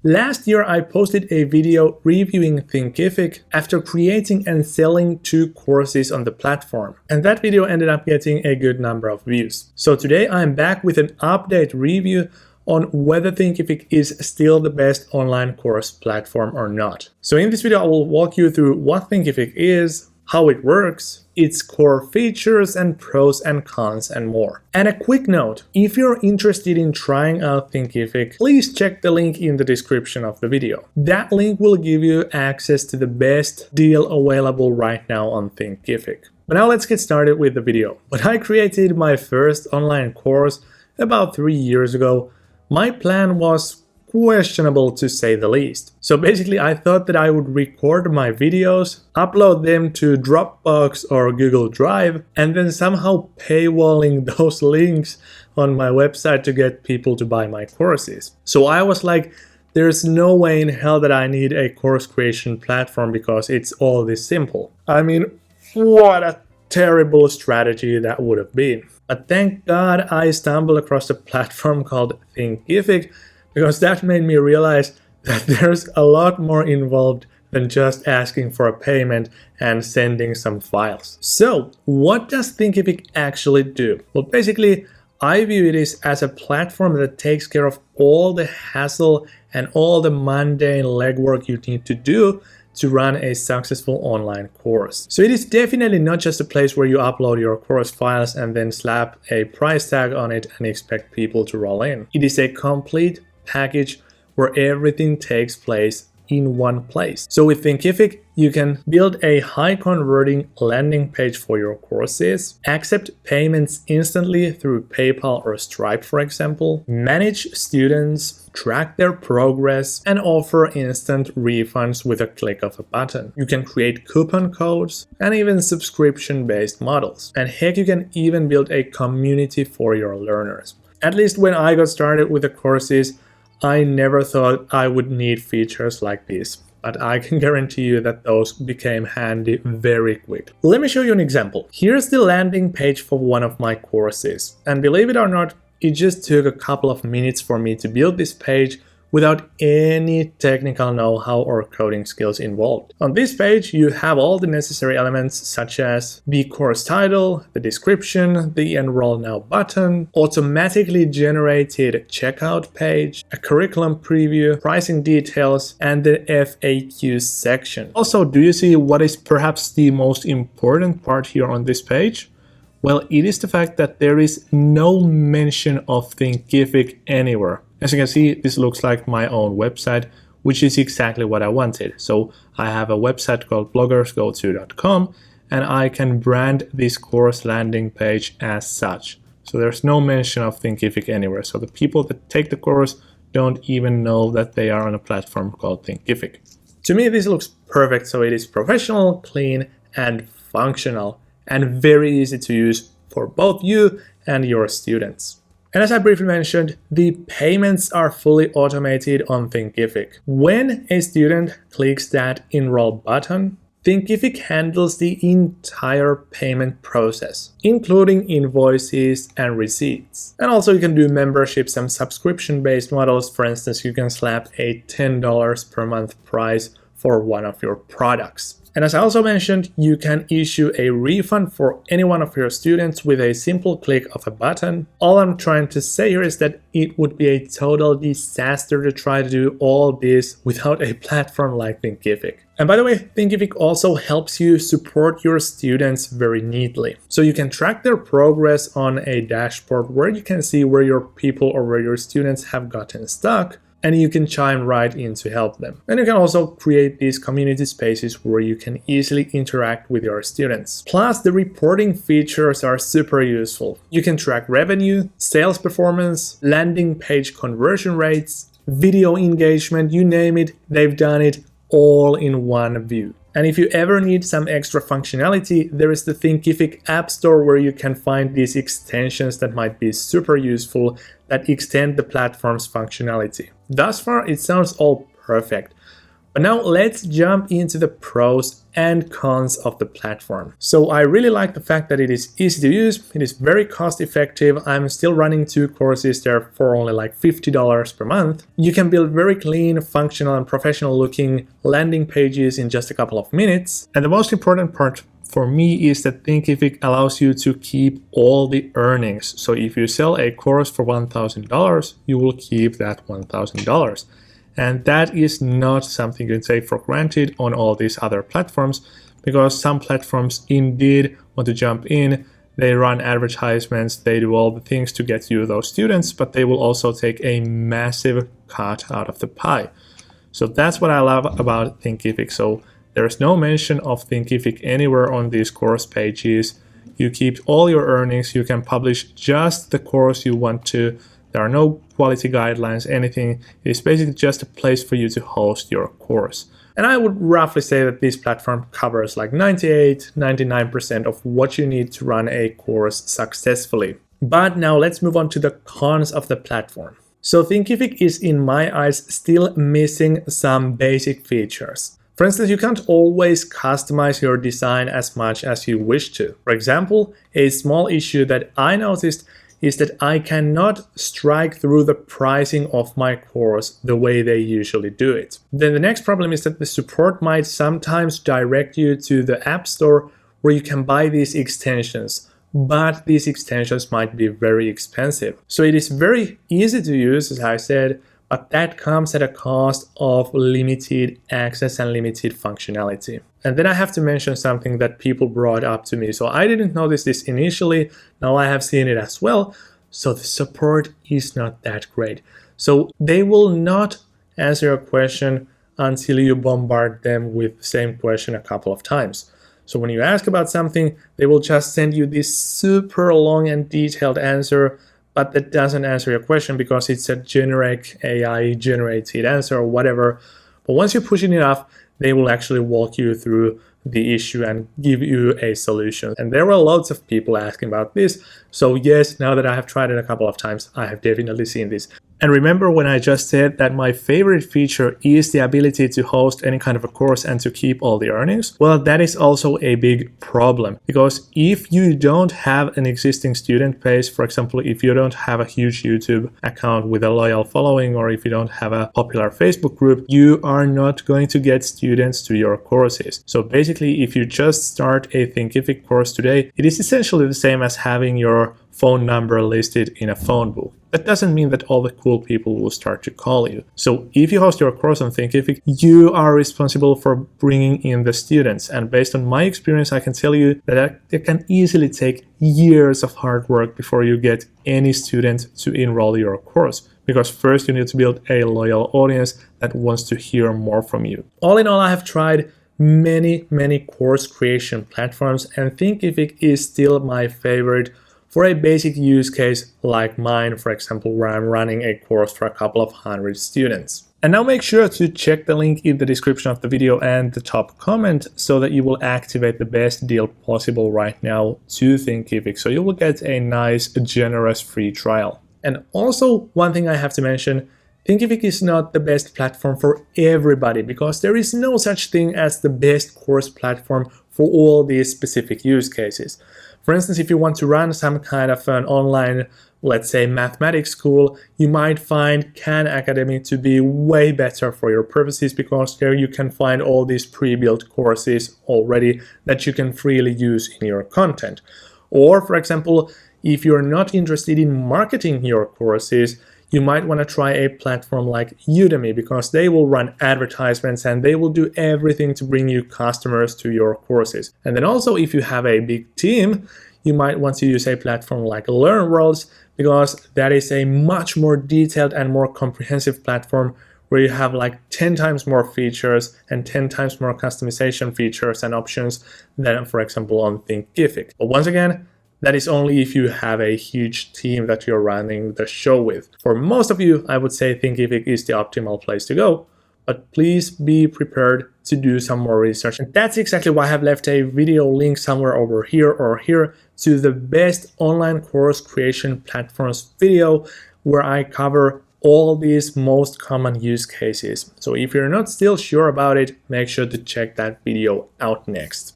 Last year, I posted a video reviewing Thinkific after creating and selling 2 courses on the platform, and that video ended up getting a good number of views. So today I'm back with an update review on whether Thinkific is still the best online course platform or not. So in this video, I will walk you through what Thinkific is, how it works, its core features and pros and cons and more. And a quick note, if you're interested in trying out Thinkific, please check the link in the description of the video. That link will give you access to the best deal available right now on Thinkific. But now let's get started with the video. When I created my first online course about 3 years ago, my plan was questionable to say the least. So basically I thought that I would record my videos, upload them to Dropbox or Google Drive, and then somehow paywalling those links on my website to get people to buy my courses. So I was like, there's no way in hell that I need a course creation platform because it's all this simple. I mean, what a terrible strategy that would have been. But thank God I stumbled across a platform called Thinkific, because that made me realize that there's a lot more involved than just asking for a payment and sending some files. So, what does Thinkific actually do? Well, basically, I view it as a platform that takes care of all the hassle and all the mundane legwork you need to do to run a successful online course. So it is definitely not just a place where you upload your course files and then slap a price tag on it and expect people to roll in. It is a complete package where everything takes place in one place. So with Thinkific, you can build a high converting landing page for your courses, accept payments instantly through PayPal or Stripe, for example, manage students, track their progress, and offer instant refunds with a click of a button. You can create coupon codes and even subscription-based models. And heck, you can even build a community for your learners. At least when I got started with the courses, I never thought I would need features like this, but I can guarantee you that those became handy very quick. Let me show you an example. Here's the landing page for one of my courses, and believe it or not, it just took a couple of minutes for me to build this page without any technical know-how or coding skills involved. On this page, you have all the necessary elements such as the course title, the description, the Enroll Now button, automatically generated checkout page, a curriculum preview, pricing details, and the FAQ section. Also, do you see what is perhaps the most important part here on this page? Well, it is the fact that there is no mention of Thinkific anywhere. As you can see, this looks like my own website, which is exactly what I wanted. So I have a website called bloggersgoto.com, and I can brand this course landing page as such. So there's no mention of Thinkific anywhere. So the people that take the course don't even know that they are on a platform called Thinkific. To me, this looks perfect. So it is professional, clean, and functional, and very easy to use for both you and your students. And as I briefly mentioned, the payments are fully automated on Thinkific. When a student clicks that Enroll button, Thinkific handles the entire payment process, including invoices and receipts. And also you can do memberships and subscription-based models. For instance, you can slap a $10 per month price for one of your products. And as I also mentioned, you can issue a refund for any one of your students with a simple click of a button. All I'm trying to say here is that it would be a total disaster to try to do all this without a platform like Thinkific. And by the way, Thinkific also helps you support your students very neatly. So you can track their progress on a dashboard where you can see where your people or where your students have gotten stuck, and you can chime right in to help them. And you can also create these community spaces where you can easily interact with your students. Plus, the reporting features are super useful. You can track revenue, sales performance, landing page conversion rates, video engagement, you name it, they've done it all in one view. And if you ever need some extra functionality, there is the Thinkific App Store where you can find these extensions that might be super useful that extend the platform's functionality. Thus far, it sounds all perfect. But now let's jump into the pros and cons of the platform. So I really like the fact that it is easy to use, it is very cost effective. I'm still running 2 courses there for only like $50 per month. You can build very clean, functional and professional looking landing pages in just a couple of minutes. And the most important part for me is that Thinkific allows you to keep all the earnings. So if you sell a course for $1,000, you will keep that $1,000. And that is not something you can take for granted on all these other platforms, because some platforms indeed want to jump in, they run advertisements, they do all the things to get you those students, but they will also take a massive cut out of the pie. So that's what I love about Thinkific. So there's no mention of Thinkific anywhere on these course pages. You keep all your earnings, you can publish just the course you want to. There are no quality guidelines, anything. It is basically just a place for you to host your course. And I would roughly say that this platform covers like 98-99% of what you need to run a course successfully. But now let's move on to the cons of the platform. So Thinkific is, in my eyes, still missing some basic features. For instance, you can't always customize your design as much as you wish to. For example, a small issue that I noticed is that I cannot strike through the pricing of my course the way they usually do it. Then the next problem is that the support might sometimes direct you to the App Store where you can buy these extensions, but these extensions might be very expensive. So it is very easy to use, as I said, but that comes at a cost of limited access and limited functionality. And then I have to mention something that people brought up to me. So I didn't notice this initially, now I have seen it as well. So the support is not that great. So they will not answer your question until you bombard them with the same question a couple of times. So when you ask about something, they will just send you this super long and detailed answer, but that doesn't answer your question because it's a generic AI generated answer or whatever. But once you push it enough, they will actually walk you through the issue and give you a solution. And there were lots of people asking about this. So yes, now that I have tried it a couple of times, I have definitely seen this. And remember when I just said that my favorite feature is the ability to host any kind of a course and to keep all the earnings? Well, that is also a big problem, because if you don't have an existing student base, for example, if you don't have a huge YouTube account with a loyal following, or if you don't have a popular Facebook group, you are not going to get students to your courses. So basically, if you just start a Thinkific course today, it is essentially the same as having your phone number listed in a phone book. That doesn't mean that all the cool people will start to call you. So if you host your course on Thinkific, you are responsible for bringing in the students. And based on my experience, I can tell you that it can easily take years of hard work before you get any student to enroll your course. Because first you need to build a loyal audience that wants to hear more from you. All in all, I have tried many course creation platforms, and Thinkific is still my favorite for a basic use case like mine, for example, where I'm running a course for a couple of hundred students. And now make sure to check the link in the description of the video and the top comment so that you will activate the best deal possible right now to Thinkific. So you will get a nice, generous free trial. And also, one thing I have to mention, Thinkific is not the best platform for everybody, because there is no such thing as the best course platform for all these specific use cases. For instance, if you want to run some kind of an online, let's say, mathematics school, you might find Khan Academy to be way better for your purposes, because there you can find all these pre-built courses already that you can freely use in your content. Or, for example, if you're not interested in marketing your courses, you might want to try a platform like Udemy, because they will run advertisements and they will do everything to bring you customers to your courses. And then also, if you have a big team, you might want to use a platform like LearnWorlds, because that is a much more detailed and more comprehensive platform where you have like 10 times more features and 10 times more customization features and options than, for example, on Thinkific. But once again, that is only if you have a huge team that you're running the show with. For most of you, I would say Thinkific is the optimal place to go, but please be prepared to do some more research. And that's exactly why I have left a video link somewhere over here or here to the best online course creation platforms video, where I cover all these most common use cases. So if you're not still sure about it, make sure to check that video out next.